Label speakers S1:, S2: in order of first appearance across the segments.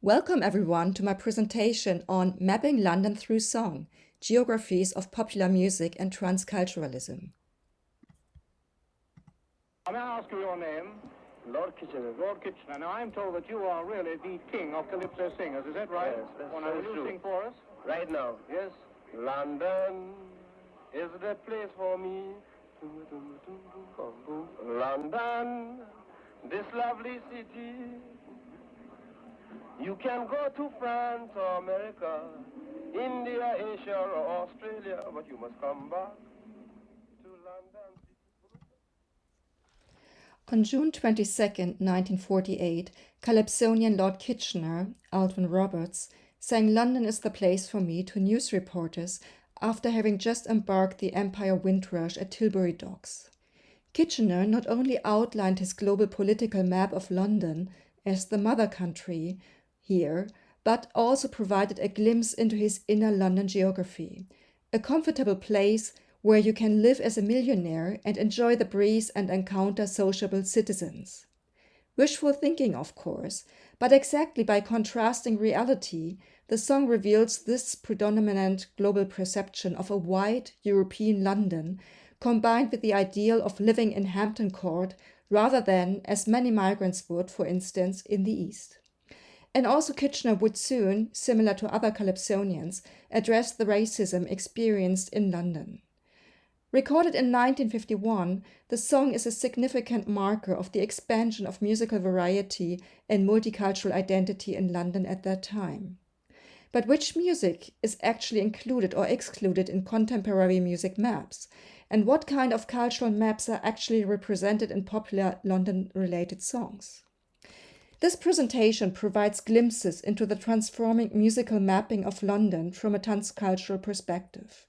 S1: Welcome everyone to my presentation on Mapping London Through Song, Geographies of Popular Music and Transculturalism.
S2: May I ask you your name?
S3: Lord Kitchener.
S2: Lord Kitchener. Now, I'm told that you are really the king of calypso singers. Is that right?
S3: Yes, that's
S2: Well, now, will you
S3: true.
S2: sing for us?
S3: Right now.
S2: Yes.
S3: London is the place for me. London, this lovely city. You can go to France or America, India, Asia, or Australia, but you must come back to London.
S1: On June 22, 1948, calypsonian Lord Kitchener, Alvin Roberts, sang "London is the place for me" to news reporters after having just embarked the Empire Windrush at Tilbury Docks. Kitchener not only outlined his global political map of London as the mother country here, but also provided a glimpse into his inner London geography, a comfortable place where you can live as a millionaire and enjoy the breeze and encounter sociable citizens. Wishful thinking, of course, but exactly by contrasting reality, the song reveals this predominant global perception of a white European London, combined with the ideal of living in Hampton Court rather than, as many migrants would, for instance, in the East. And also Kitchener would soon, similar to other calypsonians, address the racism experienced in London. Recorded in 1951, the song is a significant marker of the expansion of musical variety and multicultural identity in London at that time. But which music is actually included or excluded in contemporary music maps? And what kind of cultural maps are actually represented in popular London-related songs? This presentation provides glimpses into the transforming musical mapping of London from a transcultural perspective.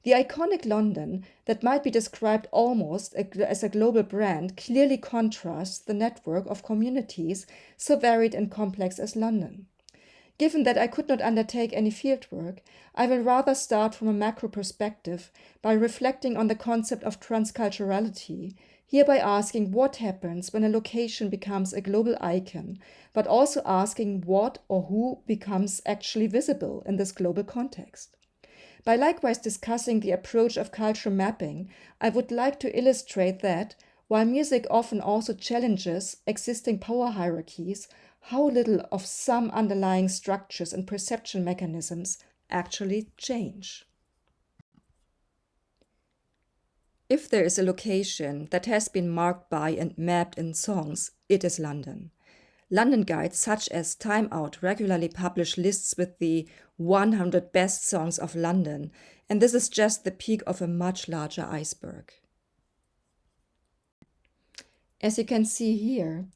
S1: The iconic London, that might be described almost as a global brand, clearly contrasts the network of communities so varied and complex as London. Given that I could not undertake any fieldwork, I will rather start from a macro perspective by reflecting on the concept of transculturality, hereby asking what happens when a location becomes a global icon, but also asking what or who becomes actually visible in this global context. By likewise discussing the approach of cultural mapping, I would like to illustrate that, while music often also challenges existing power hierarchies, how little of some underlying structures and perception mechanisms actually change. If there is a location that has been marked by and mapped in songs, it is London. London guides such as Time Out regularly publish lists with the 100 best songs of London, and this is just the peak of a much larger iceberg. As you can see here,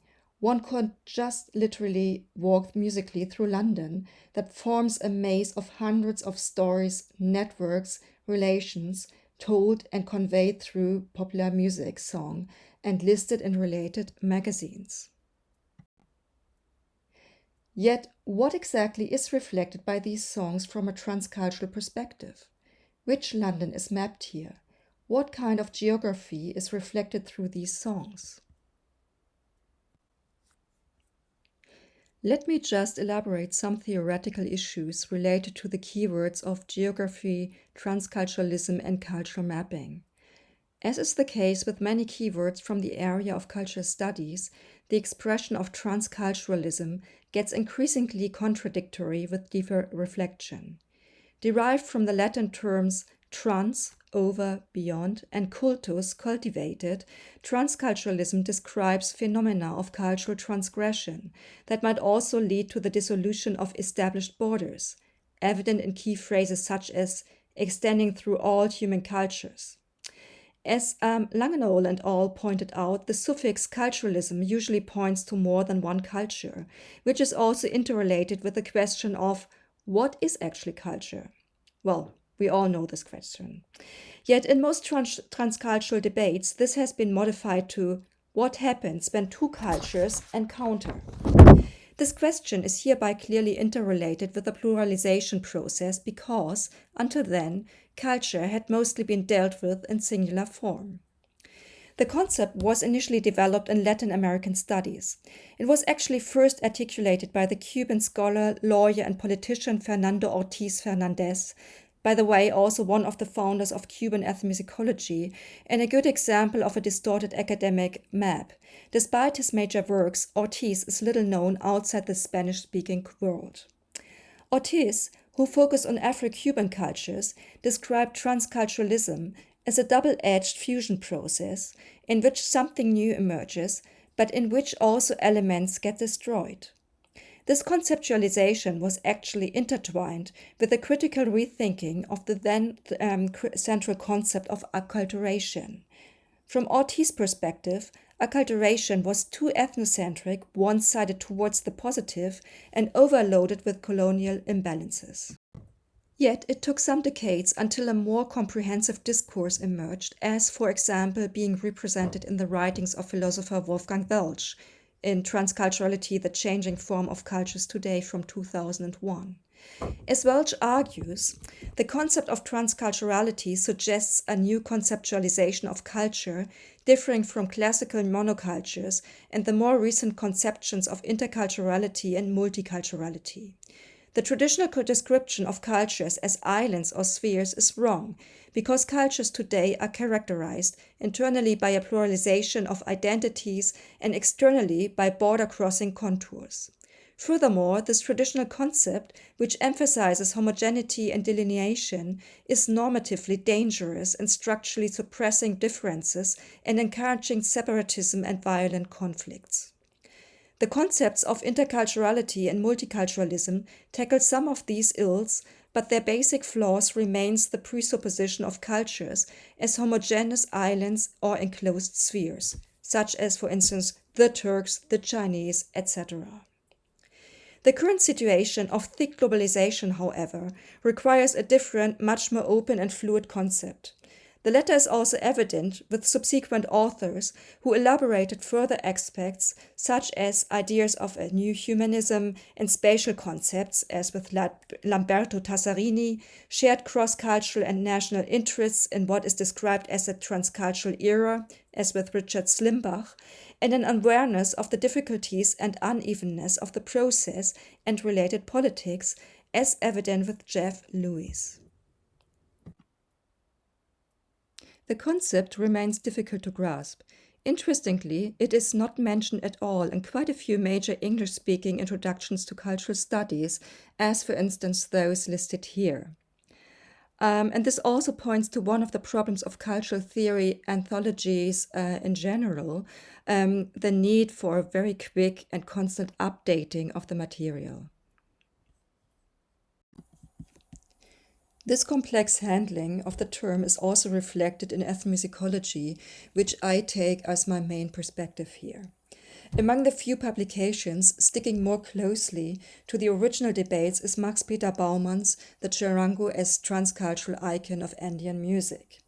S1: one could just literally walk musically through London that forms a maze of hundreds of stories, networks, relations, told and conveyed through popular music song and listed in related magazines. Yet, what exactly is reflected by these songs from a transcultural perspective? Which London is mapped here? What kind of geography is reflected through these songs? Let me just elaborate some theoretical issues related to the keywords of geography, transculturalism, and cultural mapping. As is the case with many keywords from the area of cultural studies, the expression of transculturalism gets increasingly contradictory with deeper reflection. Derived from the Latin terms trans, over, beyond, and cultus, cultivated, transculturalism describes phenomena of cultural transgression that might also lead to the dissolution of established borders, evident in key phrases such as extending through all human cultures. As Langenol and al. Pointed out, the suffix culturalism usually points to more than one culture, which is also interrelated with the question of what is actually culture? Well, we all know this question. Yet in most transcultural debates, this has been modified to what happens when two cultures encounter. This question is hereby clearly interrelated with the pluralization process because, until then, culture had mostly been dealt with in singular form. The concept was initially developed in Latin American studies. It was actually first articulated by the Cuban scholar, lawyer, and politician Fernando Ortiz Fernandez, by the way, also one of the founders of Cuban ethnomusicology, and a good example of a distorted academic map. Despite his major works, Ortiz is little known outside the Spanish-speaking world. Ortiz, who focused on Afro-Cuban cultures, described transculturalism as a double-edged fusion process in which something new emerges, but in which also elements get destroyed. This conceptualization was actually intertwined with a critical rethinking of the then central concept of acculturation. From Ortiz's perspective, acculturation was too ethnocentric, one-sided towards the positive, and overloaded with colonial imbalances. Yet it took some decades until a more comprehensive discourse emerged, as, for example, being represented in the writings of philosopher Wolfgang Welsch in Transculturality, the Changing Form of Cultures Today from 2001. As Welch argues, the concept of transculturality suggests a new conceptualization of culture differing from classical monocultures and the more recent conceptions of interculturality and multiculturality. The traditional description of cultures as islands or spheres is wrong, because cultures today are characterized internally by a pluralization of identities and externally by border-crossing contours. Furthermore, this traditional concept, which emphasizes homogeneity and delineation, is normatively dangerous and structurally suppressing differences and encouraging separatism and violent conflicts. The concepts of interculturality and multiculturalism tackle some of these ills, but their basic flaws remains the presupposition of cultures as homogeneous islands or enclosed spheres, such as, for instance, the Turks, the Chinese, etc. The current situation of thick globalization, however, requires a different, much more open and fluid concept. The latter is also evident with subsequent authors who elaborated further aspects, such as ideas of a new humanism and spatial concepts, as with Lamberto Tassarini, shared cross-cultural and national interests in what is described as a transcultural era, as with Richard Slimbach, and an awareness of the difficulties and unevenness of the process and related politics, as evident with Jeff Lewis. The concept remains difficult to grasp. Interestingly, it is not mentioned at all in quite a few major English-speaking introductions to cultural studies, as for instance those listed here. And this also points to one of the problems of cultural theory anthologies in general, the need for a very quick and constant updating of the material. This complex handling of the term is also reflected in ethnomusicology, which I take as my main perspective here. Among the few publications sticking more closely to the original debates is Max-Peter Baumann's The Charango as Transcultural Icon of Andean Music.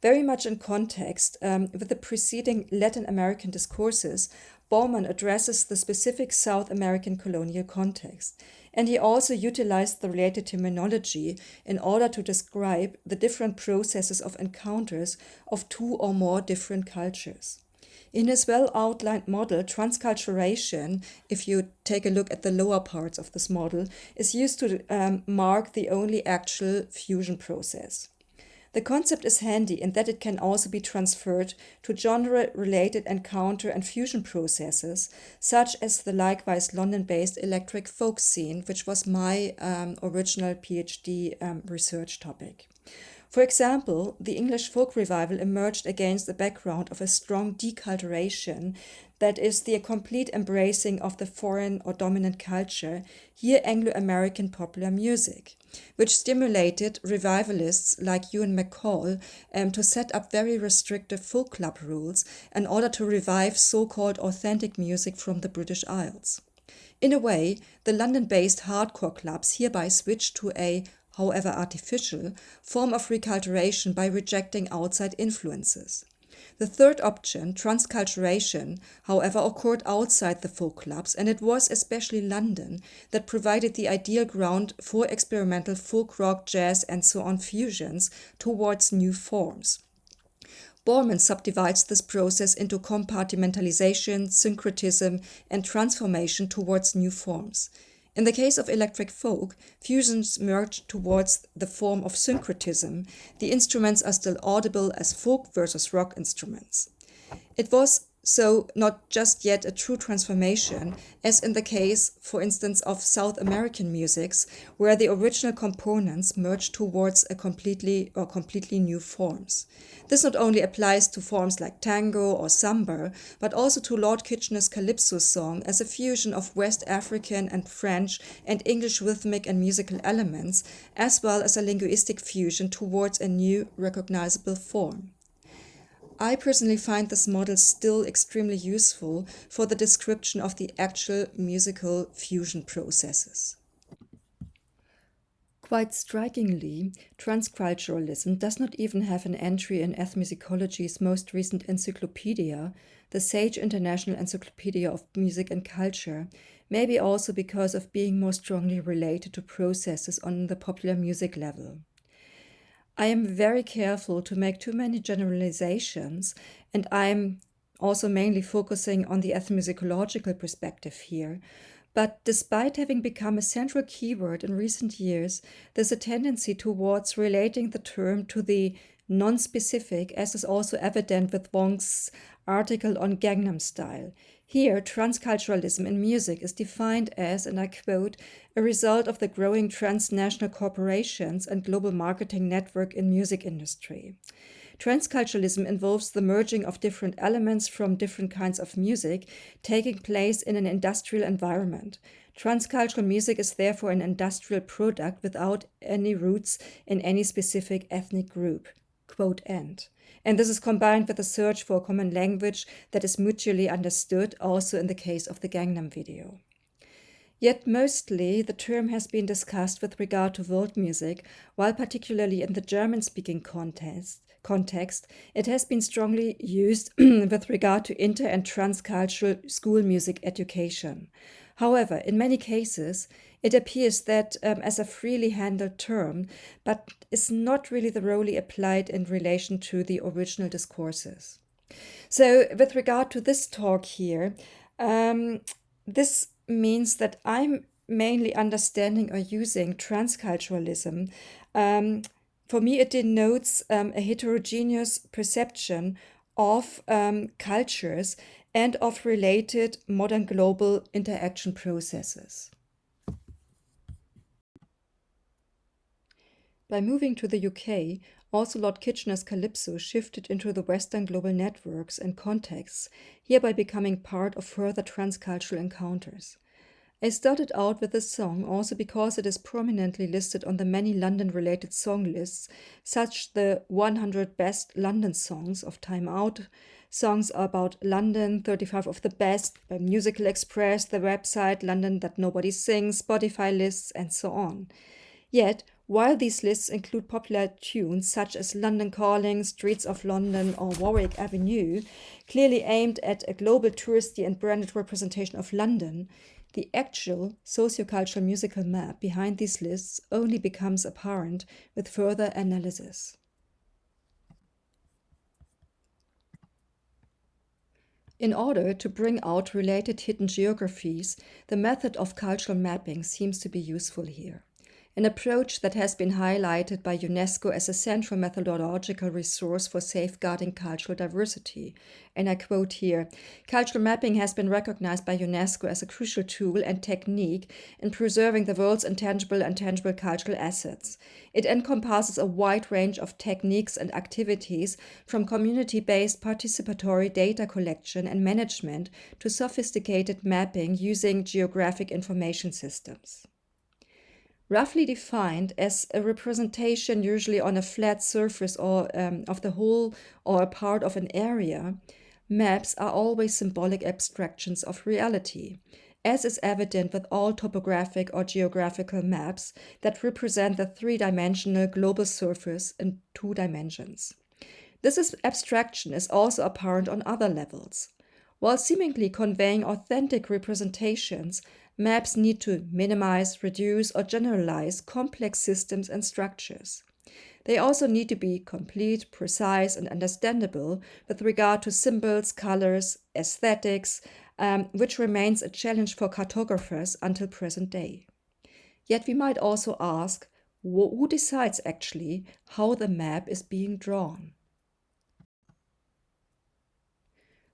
S1: Very much in context with the preceding Latin American discourses, Baumann addresses the specific South American colonial context, and he also utilized the related terminology in order to describe the different processes of encounters of two or more different cultures. In his well-outlined model, transculturation, if you take a look at the lower parts of this model, is used to mark the only actual fusion process. The concept is handy in that it can also be transferred to genre-related encounter and fusion processes, such as the likewise London-based electric folk scene, which was my original PhD research topic. For example, the English folk revival emerged against the background of a strong deculturation, that is, the complete embracing of the foreign or dominant culture, here Anglo-American popular music, which stimulated revivalists like Ewan MacColl to set up very restrictive folk club rules in order to revive so-called authentic music from the British Isles. In a way, the London-based hardcore clubs hereby switched to a, however artificial, form of reculturation by rejecting outside influences. The third option, transculturation, however, occurred outside the folk clubs, and it was especially London that provided the ideal ground for experimental folk rock, jazz, and so on fusions towards new forms. Borman subdivides this process into compartmentalization, syncretism, and transformation towards new forms. In the case of electric folk, fusions merge towards the form of syncretism. The instruments are still audible as folk versus rock instruments. It was so not just yet a true transformation, as in the case, for instance, of South American musics, where the original components merge towards a completely new forms. This not only applies to forms like tango or samba, but also to Lord Kitchener's Calypso song as a fusion of West African and French and English rhythmic and musical elements, as well as a linguistic fusion towards a new recognizable form. I personally find this model still extremely useful for the description of the actual musical fusion processes. Quite strikingly, transculturalism does not even have an entry in ethnomusicology's most recent encyclopedia, the Sage International Encyclopedia of Music and Culture, maybe also because of being more strongly related to processes on the popular music level. I am very careful to make too many generalizations, and I'm also mainly focusing on the ethnomusicological perspective here. But despite having become a central keyword in recent years, there's a tendency towards relating the term to the non-specific, as is also evident with Wong's article on Gangnam Style. Here, transculturalism in music is defined as, and I quote, a result of the growing transnational corporations and global marketing network in music industry. Transculturalism involves the merging of different elements from different kinds of music taking place in an industrial environment. Transcultural music is therefore an industrial product without any roots in any specific ethnic group. Quote end. And this is combined with a search for a common language that is mutually understood, also in the case of the Gangnam video. Yet mostly the term has been discussed with regard to world music, while particularly in the German-speaking context, it has been strongly used with regard to inter- and transcultural school music education. However, in many cases, it appears that as a freely handled term, but is not really thoroughly applied in relation to the original discourses. So with regard to this talk here, this means that I'm mainly understanding or using transculturalism. For me, it denotes a heterogeneous perception of cultures and of related modern global interaction processes. By moving to the UK, also Lord Kitchener's Calypso shifted into the Western global networks and contexts, hereby becoming part of further transcultural encounters. I started out with this song also because it is prominently listed on the many London-related song lists, such the 100 Best London Songs of Time Out, songs about London, 35 of the Best by Musical Express, the website London That Nobody Sings, Spotify lists, and so on. Yet, while these lists include popular tunes such as London Calling, Streets of London, or Warwick Avenue, clearly aimed at a global touristy and branded representation of London, the actual sociocultural musical map behind these lists only becomes apparent with further analysis. In order to bring out related hidden geographies, the method of cultural mapping seems to be useful here. An approach that has been highlighted by UNESCO as a central methodological resource for safeguarding cultural diversity. And I quote here, "Cultural mapping has been recognized by UNESCO as a crucial tool and technique in preserving the world's intangible and tangible cultural assets. It encompasses a wide range of techniques and activities, from community-based participatory data collection and management to sophisticated mapping using geographic information systems." Roughly defined as a representation usually on a flat surface or of the whole or a part of an area, maps are always symbolic abstractions of reality, as is evident with all topographic or geographical maps that represent the three-dimensional global surface in 2 dimensions. This abstraction is also apparent on other levels. While seemingly conveying authentic representations, maps need to minimize, reduce, or generalize complex systems and structures. They also need to be complete, precise, and understandable with regard to symbols, colors, aesthetics, which remains a challenge for cartographers until present day. Yet we might also ask, who decides actually how the map is being drawn?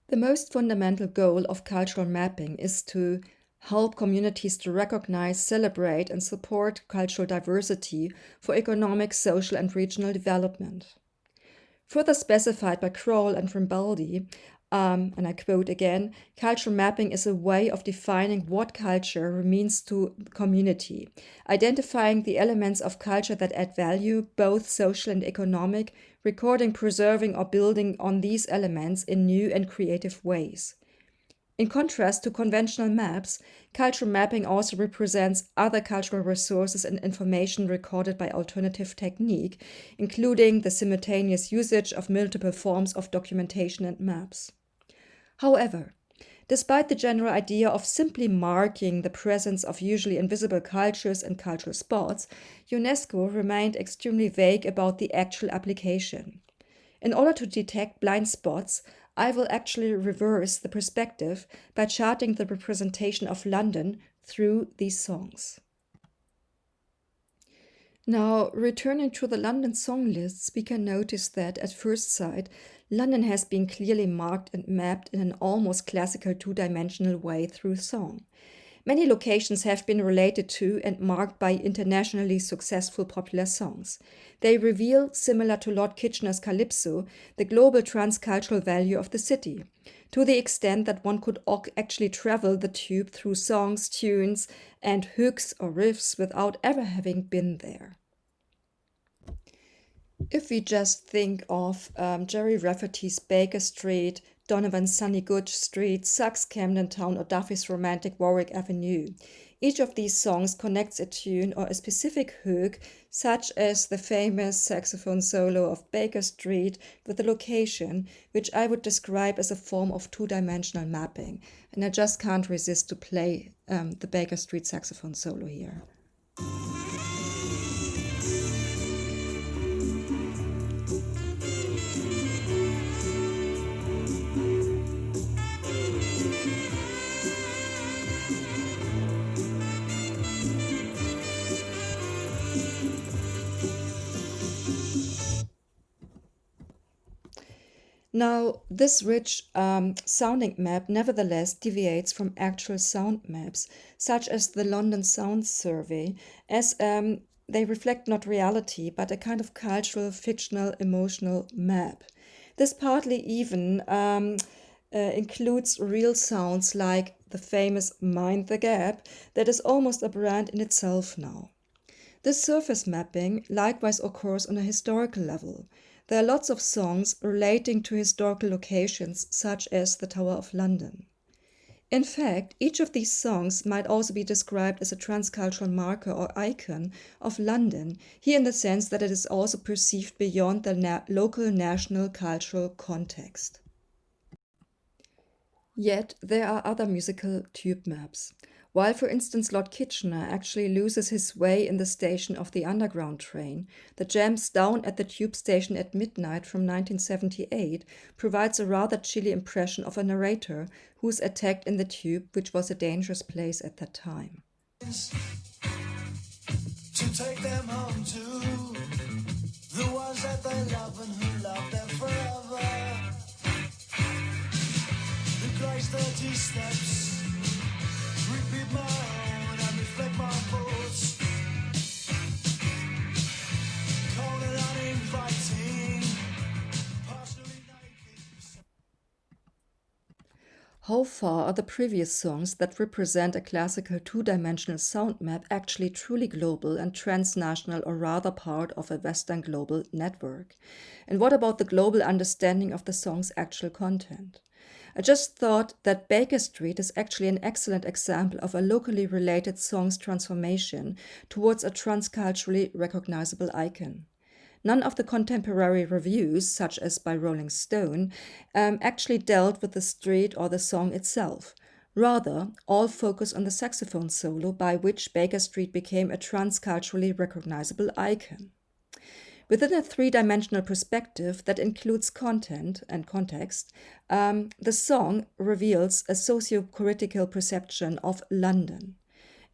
S1: The most fundamental goal of cultural mapping is to help communities to recognize, celebrate, and support cultural diversity for economic, social, and regional development. Further specified by Kroll and Rimbaldi, and I quote again, cultural mapping is a way of defining what culture means to community, identifying the elements of culture that add value, both social and economic, recording, preserving, or building on these elements in new and creative ways. In contrast to conventional maps, cultural mapping also represents other cultural resources and information recorded by alternative technique, including the simultaneous usage of multiple forms of documentation and maps. However, despite the general idea of simply marking the presence of usually invisible cultures and cultural spots, UNESCO remained extremely vague about the actual application. In order to detect blind spots, I will actually reverse the perspective by charting the representation of London through these songs. Now, returning to the London song lists, we can notice that at first sight, London has been clearly marked and mapped in an almost classical two-dimensional way through song. Many locations have been related to and marked by internationally successful popular songs. They reveal, similar to Lord Kitchener's Calypso, the global transcultural value of the city, to the extent that one could actually travel the tube through songs, tunes, and hooks or riffs without ever having been there. If we just think of Jerry Rafferty's Baker Street, Donovan's Sunny Good Street, Sachs' Camden Town, or Duffy's romantic Warwick Avenue, each of these songs connects a tune or a specific hook, such as the famous saxophone solo of Baker Street with a location, which I would describe as a form of two-dimensional mapping. And I just can't resist to play the Baker Street saxophone solo here. Now, this rich sounding map nevertheless deviates from actual sound maps, such as the London Sound Survey, as they reflect not reality, but a kind of cultural, fictional, emotional map. This partly even includes real sounds like the famous Mind the Gap, that is almost a brand in itself now. This surface mapping likewise occurs on a historical level. There are lots of songs relating to historical locations, such as the Tower of London. In fact, each of these songs might also be described as a transcultural marker or icon of London, here in the sense that it is also perceived beyond the local national cultural context. Yet, there are other musical tube maps. While, for instance, Lord Kitchener actually loses his way in the station of the Underground train, the jams down at the tube station at midnight from 1978 provides a rather chilly impression of a narrator who is attacked in the tube, which was a dangerous place at that time. To take them home to the ones that they love and who love them forever. The grace 30 steps. Repeat my own and reflect my thoughts. Cold and uninviting, partially naked. How far are the previous songs that represent a classical two-dimensional sound map actually truly global and transnational, or rather part of a Western global network? And what about the global understanding of the song's actual content? I just thought that Baker Street is actually an excellent example of a locally related song's transformation towards a transculturally recognizable icon. None of the contemporary reviews, such as by Rolling Stone, actually dealt with the street or the song itself. Rather, all focus on the saxophone solo by which Baker Street became a transculturally recognizable icon. Within a three-dimensional perspective that includes content and context, the song reveals a socio-critical perception of London.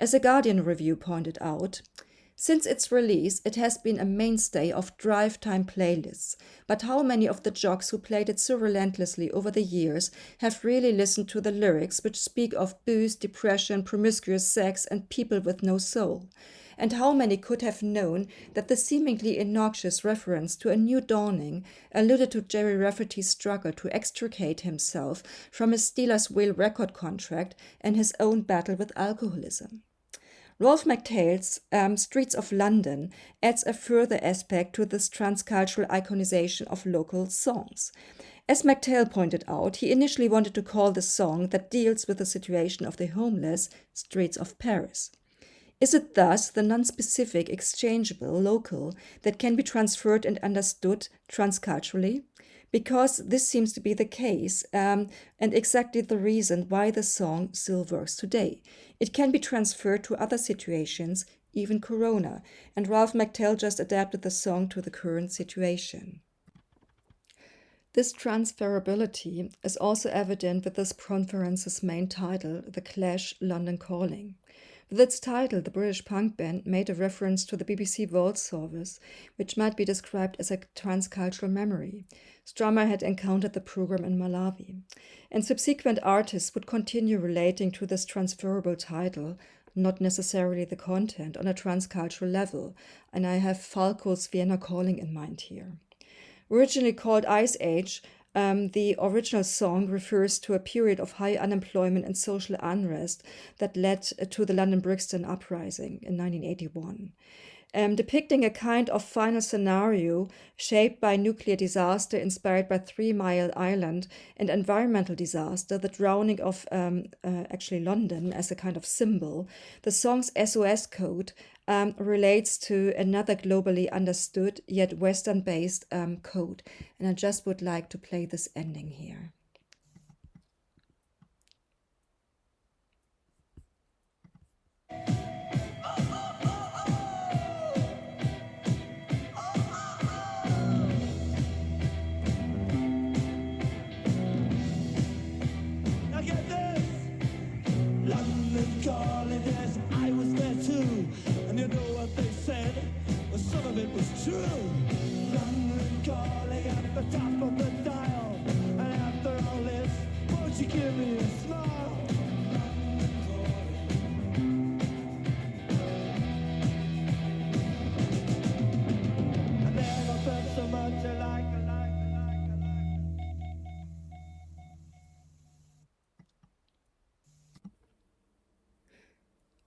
S1: As a Guardian review pointed out, since its release, it has been a mainstay of drive time playlists, but how many of the jocks who played it so relentlessly over the years have really listened to the lyrics which speak of booze, depression, promiscuous sex, and people with no soul? And how many could have known that the seemingly innocuous reference to a new dawning alluded to Jerry Rafferty's struggle to extricate himself from his Steelers Wheel record contract and his own battle with alcoholism? Rolf McTale's Streets of London adds a further aspect to this transcultural iconization of local songs. As McTale pointed out, he initially wanted to call the song that deals with the situation of the homeless Streets of Paris. Is it thus the non-specific, exchangeable, local that can be transferred and understood transculturally? Because this seems to be the case, and exactly the reason why the song still works today. It can be transferred to other situations, even Corona, and Ralph McTell just adapted the song to the current situation. This transferability is also evident with this conference's main title, The Clash London Calling. With its title, the British punk band made a reference to the BBC World Service, which might be described as a transcultural memory. Strummer had encountered the program in Malawi, and subsequent artists would continue relating to this transferable title, not necessarily the content, on a transcultural level, and I have Falco's Vienna Calling in mind here. Originally called Ice Age, the original song refers to a period of high unemployment and social unrest that led to the London Brixton Uprising in 1981. Depicting a kind of final scenario shaped by nuclear disaster inspired by 3 Mile Island and environmental disaster, the drowning of London as a kind of symbol, the song's SOS code relates to another globally understood yet Western-based code. And I just would like to play this ending here.
S4: Calling, yes, I was there too. And you know what they said? Well, some of it was true. London calling at the top of the dial. And after all this, won't you give me a smile? I never felt so much alike.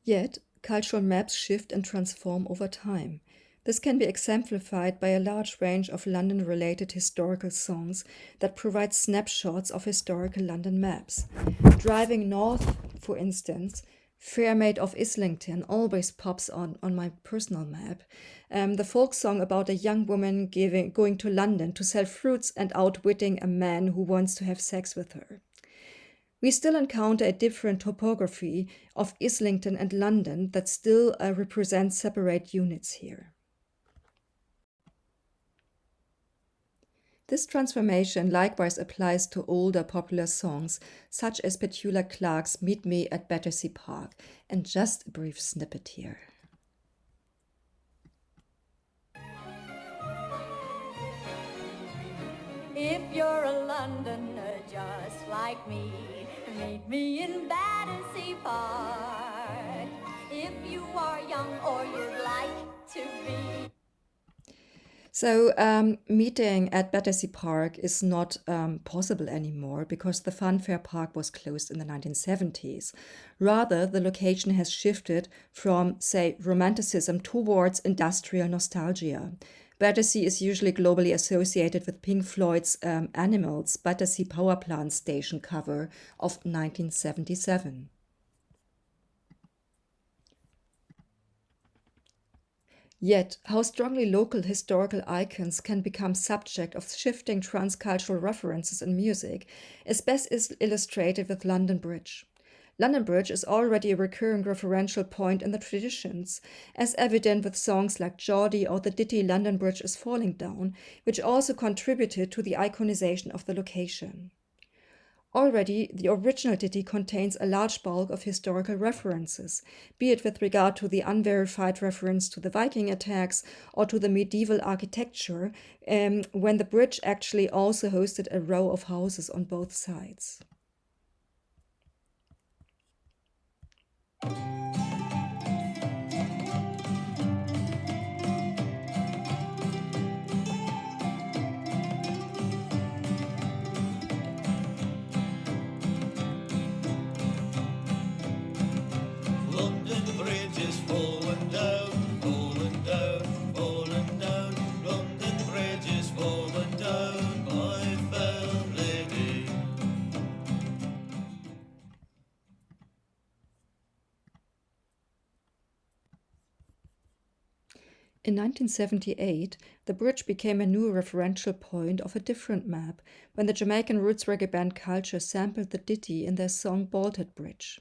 S1: Yet, cultural maps shift and transform over time. This can be exemplified by a large range of London-related historical songs that provide snapshots of historical London maps. Driving North, for instance, Fairmaid of Islington always pops on my personal map. The folk song about a young woman going to London to sell fruits and outwitting a man who wants to have sex with her. We still encounter a different topography of Islington and London that still represents separate units here. This transformation likewise applies to older popular songs, such as Petula Clark's Meet Me at Battersea Park, and just a brief snippet here.
S5: If you're a Londoner just like me, meet me in Battersea Park. If you are young or you'd like to be.
S1: So meeting at Battersea Park is not possible anymore because the Funfair Park was closed in the 1970s. Rather, the location has shifted from, say, romanticism towards industrial nostalgia. Battersea is usually globally associated with Pink Floyd's Animals' Battersea Power Plant Station cover of 1977. Yet, how strongly local historical icons can become subject of shifting transcultural references in music is best illustrated with London Bridge. London Bridge is already a recurring referential point in the traditions, as evident with songs like Geordie or the ditty London Bridge is Falling Down, which also contributed to the iconization of the location. Already, the original ditty contains a large bulk of historical references, be it with regard to the unverified reference to the Viking attacks or to the medieval architecture, when the bridge actually also hosted a row of houses on both sides.
S4: London Bridge is falling down, falling down, falling down. London Bridge is falling down, my fair lady.
S1: In 1978, the bridge became a new referential point of a different map when the Jamaican roots reggae band Culture sampled the ditty in their song Bolted Bridge.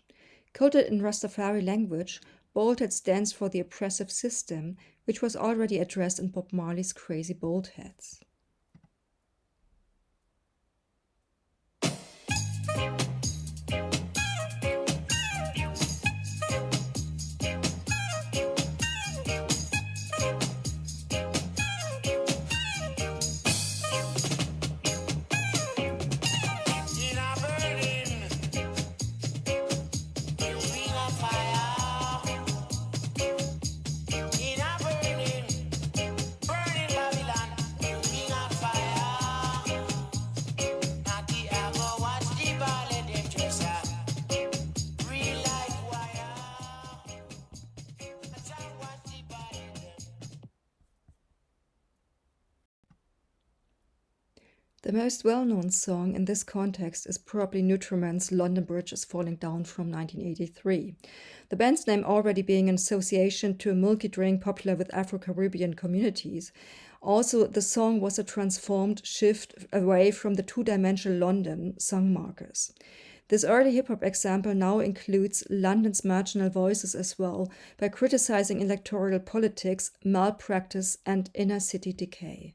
S1: Coded in Rastafari language, Bolted stands for the oppressive system, which was already addressed in Bob Marley's Crazy Bald Heads. The most well-known song in this context is probably Nutriment's London Bridge is Falling Down from 1983. The band's name already being an association to a milky drink popular with Afro-Caribbean communities. Also, the song was a transformed shift away from the two-dimensional London song markers. This early hip-hop example now includes London's marginal voices as well, by criticizing electoral politics, malpractice, and inner-city decay.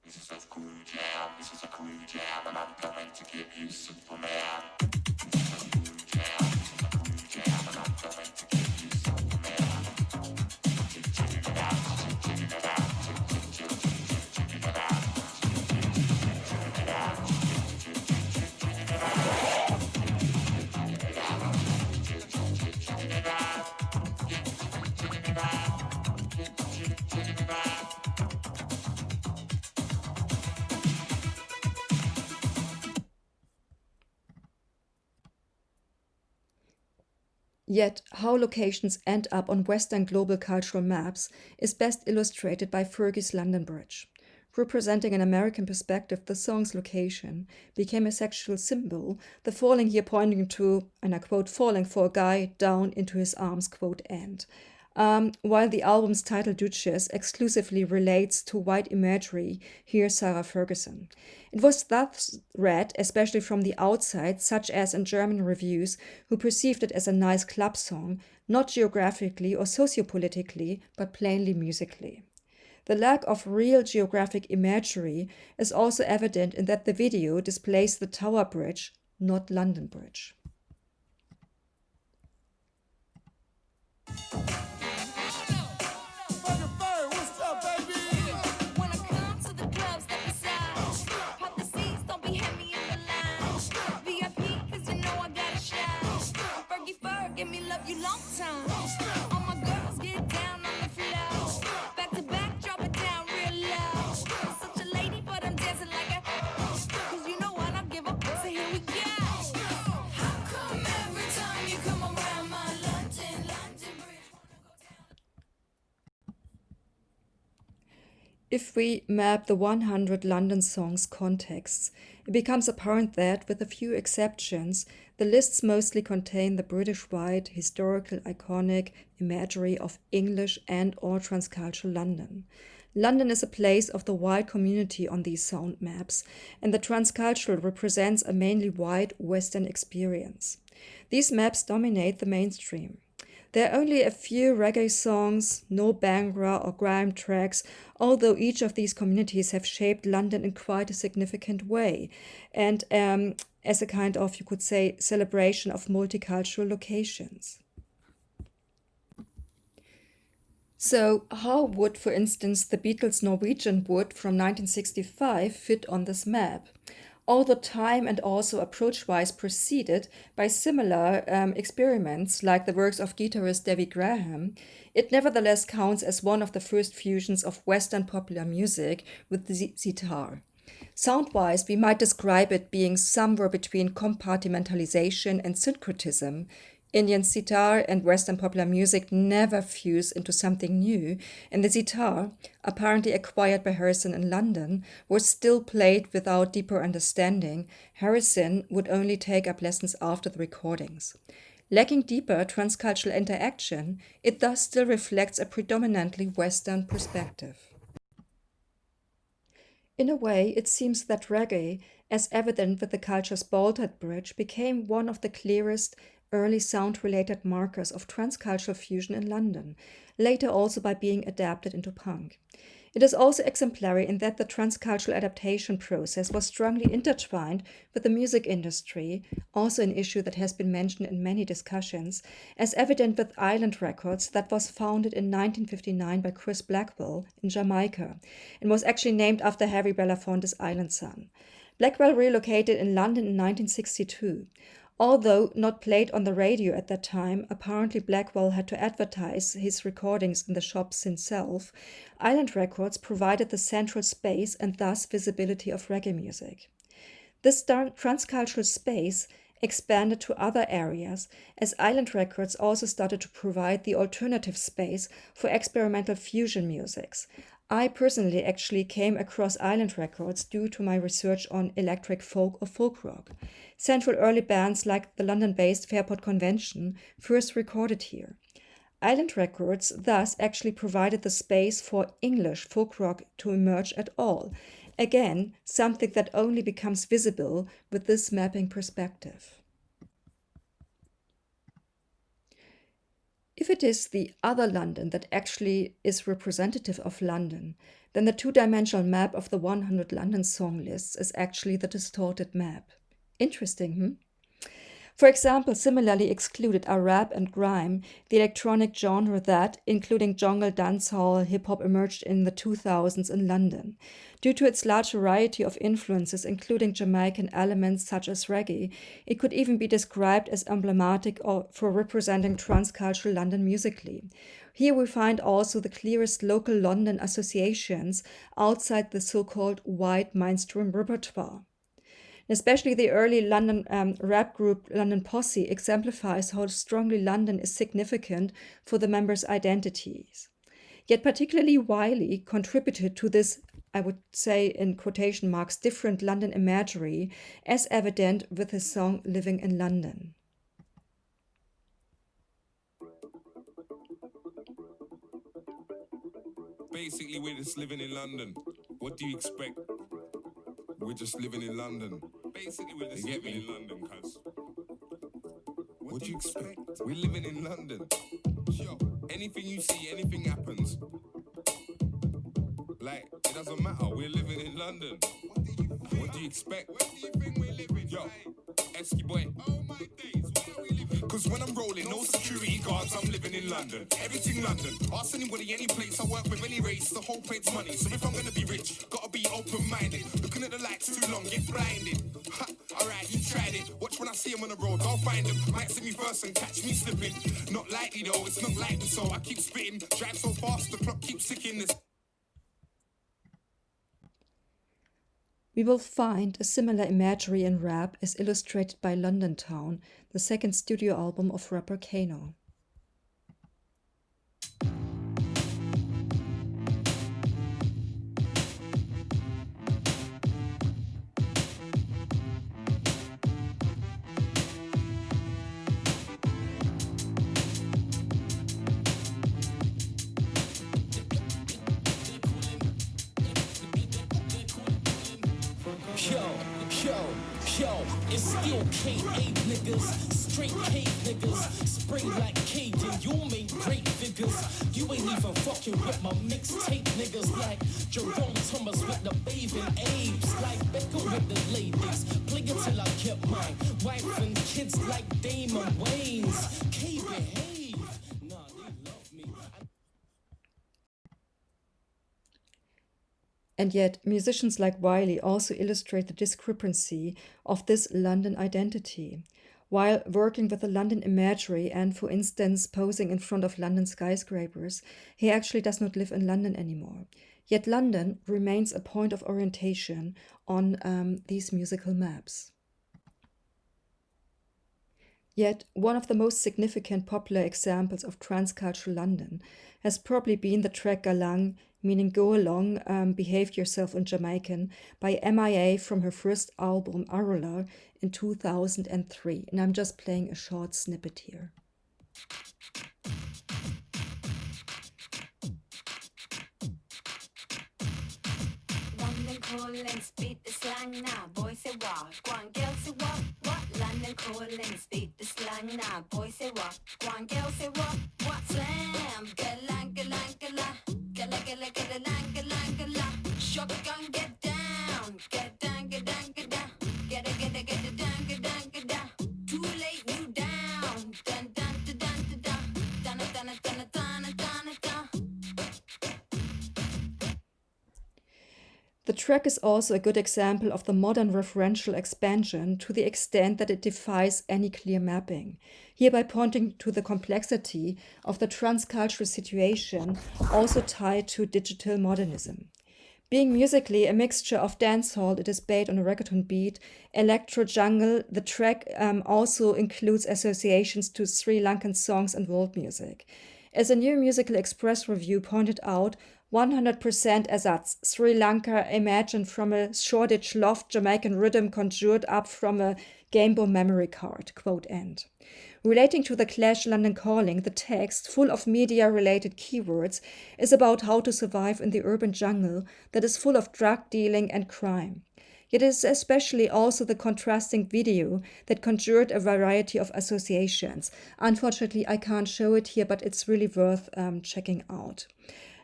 S6: This is a cool jam, this is a cool jam, and I'm coming to give you Superman.
S1: Yet, how locations end up on Western global cultural maps is best illustrated by Fergie's London Bridge. Representing an American perspective, the song's location became a sexual symbol, the falling here pointing to, and I quote, falling for a guy down into his arms, quote, end. While the album's title Duchess exclusively relates to white imagery, here's Sarah Ferguson. It was thus read, especially from the outside, such as in German reviews, who perceived it as a nice club song, not geographically or sociopolitically, but plainly musically. The lack of real geographic imagery is also evident in that the video displays the Tower Bridge, not London Bridge.
S7: Give me love you long time. All my girls get down on the floor. Back to back, drop it down real low. I'm such a lady, but I'm dancing like a. Cause you know what, I give up. So here we go. How come every time you come around my London Bridge?
S1: If we map the 100 London songs contexts, it becomes apparent that, with a few exceptions, the lists mostly contain the British-wide, historical, iconic imagery of English and/or transcultural London. London is a place of the white community on these sound maps, and the transcultural represents a mainly white Western experience. These maps dominate the mainstream. There are only a few reggae songs, no Bhangra or grime tracks, although each of these communities have shaped London in quite a significant way, and as a kind of, you could say, celebration of multicultural locations. So how would, for instance, the Beatles' Norwegian Wood from 1965 fit on this map? Although time and also approach-wise preceded by similar experiments like the works of guitarist Davy Graham, it nevertheless counts as one of the first fusions of Western popular music with the sitar. Sound-wise, we might describe it being somewhere between compartmentalization and syncretism. Indian sitar and Western popular music never fuse into something new, and the sitar, apparently acquired by Harrison in London, was still played without deeper understanding. Harrison would only take up lessons after the recordings. Lacking deeper transcultural interaction, it thus still reflects a predominantly Western perspective. In a way, it seems that reggae, as evident with the culture's Bolted Bridge, became one of the clearest early sound-related markers of transcultural fusion in London, later also by being adapted into punk. It is also exemplary in that the transcultural adaptation process was strongly intertwined with the music industry, also an issue that has been mentioned in many discussions, as evident with Island Records that was founded in 1959 by Chris Blackwell in Jamaica and was actually named after Harry Belafonte's island son. Blackwell relocated in London in 1962. Although not played on the radio at that time, apparently Blackwell had to advertise his recordings in the shops himself. Island Records provided the central space and thus visibility of reggae music. This transcultural space expanded to other areas, as Island Records also started to provide the alternative space for experimental fusion musics. I personally actually came across Island Records due to my research on electric folk or folk rock. Central early bands like the London-based Fairport Convention first recorded here. Island Records thus actually provided the space for English folk rock to emerge at all. Again, something that only becomes visible with this mapping perspective. If it is the other London that actually is representative of London, then the two-dimensional map of the 100 London song lists is actually the distorted map. Interesting, hmm? For example, similarly excluded are rap and grime, the electronic genre that, including jungle, dancehall, hip-hop, emerged in the 2000s in London. Due to its large variety of influences, including Jamaican elements such as reggae, it could even be described as emblematic for representing transcultural London musically. Here we find also the clearest local London associations outside the so-called white mainstream repertoire. Especially the early London rap group London Posse exemplifies how strongly London is significant for the members' identities. Yet particularly Wiley contributed to this, I would say in quotation marks, different London imagery, as evident with his song Living in London.
S8: Basically, we're just living in London. What do you expect? We're just living in London. Basically, we're just living in London, cuz. What do you expect? We're living in London. Yo, anything you see, anything happens. Like, it doesn't matter, we're living in London. What do you expect? Where do you think we're living? Yo, Esky boy. Oh my days, where are we living? Cause when I'm rolling, no security guards, I'm living in London. Everything London. Ask anybody, any place I work with, any race, the whole point's money. So if I'm gonna be rich, gotta be open-minded. Looking at the lights too long, get blinded. Ha, alright, you tried it. Watch when I see him on the road, I'll find him. Might see me first and catch me slipping. Not likely though, it's not likely, so I keep spitting. Drive so fast, the clock keeps ticking. This.
S1: We will find a similar imagery in rap as illustrated by London Town, the second studio album of rapper Keynote.
S4: It's still K.A. niggas, straight K niggas. Spray like Cajun, you make great figures. You ain't even fucking with my mixtape niggas. Like Jerome Thomas with the bathing apes. Like Beckham with the ladies. Play it till I get mine. Wife and kids like Damon Wayans. K behave. Nah, they love me.
S1: And yet, musicians like Wiley also illustrate the discrepancy of this London identity. While working with the London imagery and, for instance, posing in front of London skyscrapers, he actually does not live in London anymore. Yet London remains a point of orientation on these musical maps. Yet, one of the most significant popular examples of transcultural London has probably been the track Galang, meaning Go Along, Behave Yourself in Jamaican, by MIA from her first album, Arula, in 2003. And I'm just playing a short snippet here.
S5: London calling, speak the slang now. Boys say what? Go on, girls say what? What? London calling, speak the slang now. Boys say what? Go on, girls say what? What? Slam, galang, galang, galang, galang, galang, galang, galang, galang. Shotgun, get down, get down, get down, get down, get down, get down, get down, get down. Too late, you down, dun dun dun dun dun dun dun dun dun dun dun dun.
S1: The track is also a good example of the modern referential expansion to the extent that it defies any clear mapping, hereby pointing to the complexity of the transcultural situation also tied to digital modernism. Being musically a mixture of dancehall, it is based on a reggaeton beat, electro jungle, the track also includes associations to Sri Lankan songs and world music. As a New Musical Express review pointed out, 100% ersatz, Sri Lanka imagined from a Shoreditch loft Jamaican rhythm conjured up from a Game Boy memory card, quote end. Relating to the Clash London Calling, the text, full of media-related keywords, is about how to survive in the urban jungle that is full of drug dealing and crime. Yet it is especially also the contrasting video that conjured a variety of associations. Unfortunately, I can't show it here, but it's really worth checking out.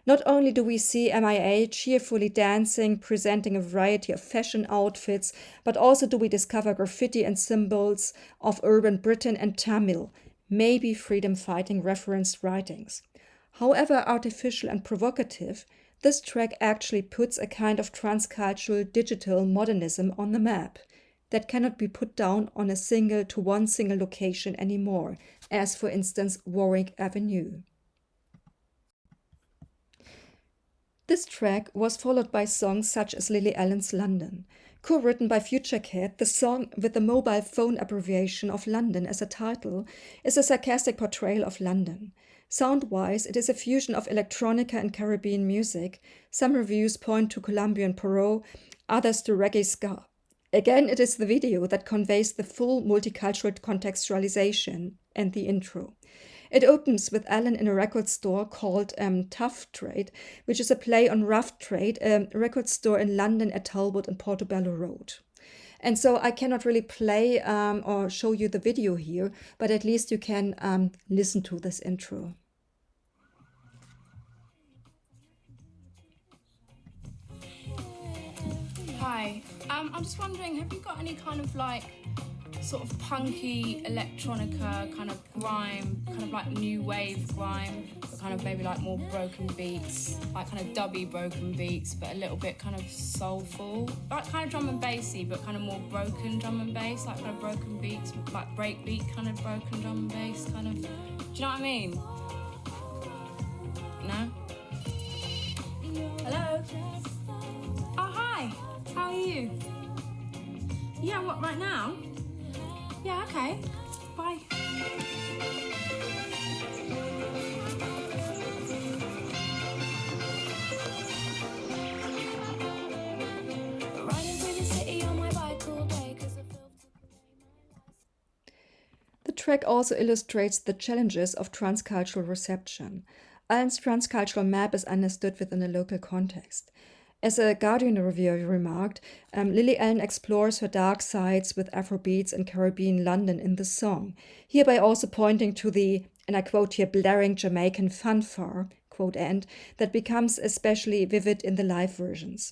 S1: Not only do we see MIA cheerfully dancing, presenting a variety of fashion outfits, but also do we discover graffiti and symbols of urban Britain and Tamil, maybe freedom-fighting referenced writings. However artificial and provocative, this track actually puts a kind of transcultural digital modernism on the map that cannot be put down on one single location anymore, as for instance Warwick Avenue. This track was followed by songs such as Lily Allen's London. Co-written by Future Cat, the song with the mobile phone abbreviation of London as a title is a sarcastic portrayal of London. Sound-wise, it is a fusion of electronica and Caribbean music. Some reviews point to Colombian Poro, others to reggae ska. Again, it is the video that conveys the full multicultural contextualization and the intro. It opens with Alan in a record store called Tough Trade, which is a play on Rough Trade, a record store in London at Talbot and Portobello Road. And so I cannot really play or show you the video here, but at least you can listen to this intro.
S7: Hi, I'm just wondering, have you got any kind of like sort of punky electronica, kind of grime, kind of like new wave grime, but kind of maybe like more broken beats, like kind of dubby broken beats, but a little bit kind of soulful, like kind of drum and bassy, but kind of more broken drum and bass, like kind of broken beats, like breakbeat kind of broken drum and bass, kind of. Do you know what I mean? No? Hello? Oh, hi. How are you? Yeah, what, right now? Yeah, okay. Bye.
S1: The track also illustrates the challenges of transcultural reception. Alan's transcultural map is understood within a local context. As a Guardian reviewer remarked, Lily Allen explores her dark sides with Afrobeats and Caribbean London in the song, hereby also pointing to the, and I quote here, blaring Jamaican fanfare, quote end, that becomes especially vivid in the live versions.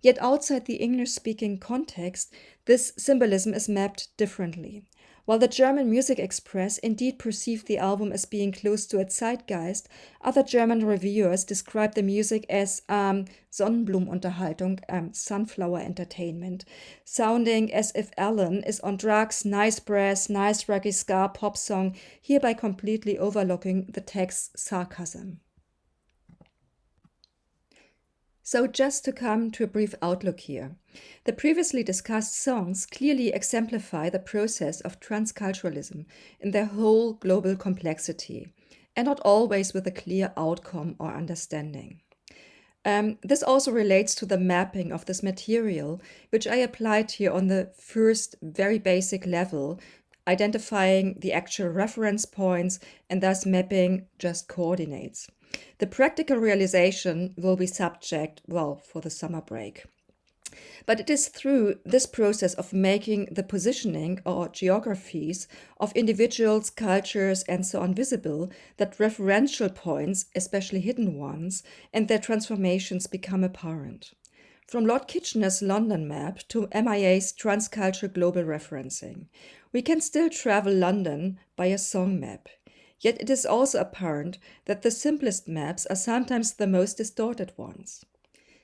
S1: Yet outside the English-speaking context, this symbolism is mapped differently. While the German Music Express indeed perceived the album as being close to its zeitgeist, other German reviewers described the music as Sonnenblumenunterhaltung, sunflower entertainment, sounding as if Allen is on drugs, nice brass, nice reggae ska pop song, hereby completely overlooking the text's sarcasm. So just to come to a brief outlook here. The previously discussed songs clearly exemplify the process of transculturalism in their whole global complexity, and not always with a clear outcome or understanding. This also relates to the mapping of this material, which I applied here on the first very basic level, identifying the actual reference points and thus mapping just coordinates. The practical realization will be subject, for the summer break. But it is through this process of making the positioning or geographies of individuals, cultures, and so on visible that referential points, especially hidden ones, and their transformations become apparent. From Lord Kitchener's London map to MIA's transcultural global referencing, we can still travel London by a song map. Yet it is also apparent that the simplest maps are sometimes the most distorted ones.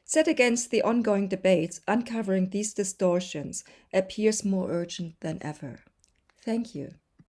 S1: Set against the ongoing debates, uncovering these distortions appears more urgent than ever. Thank you.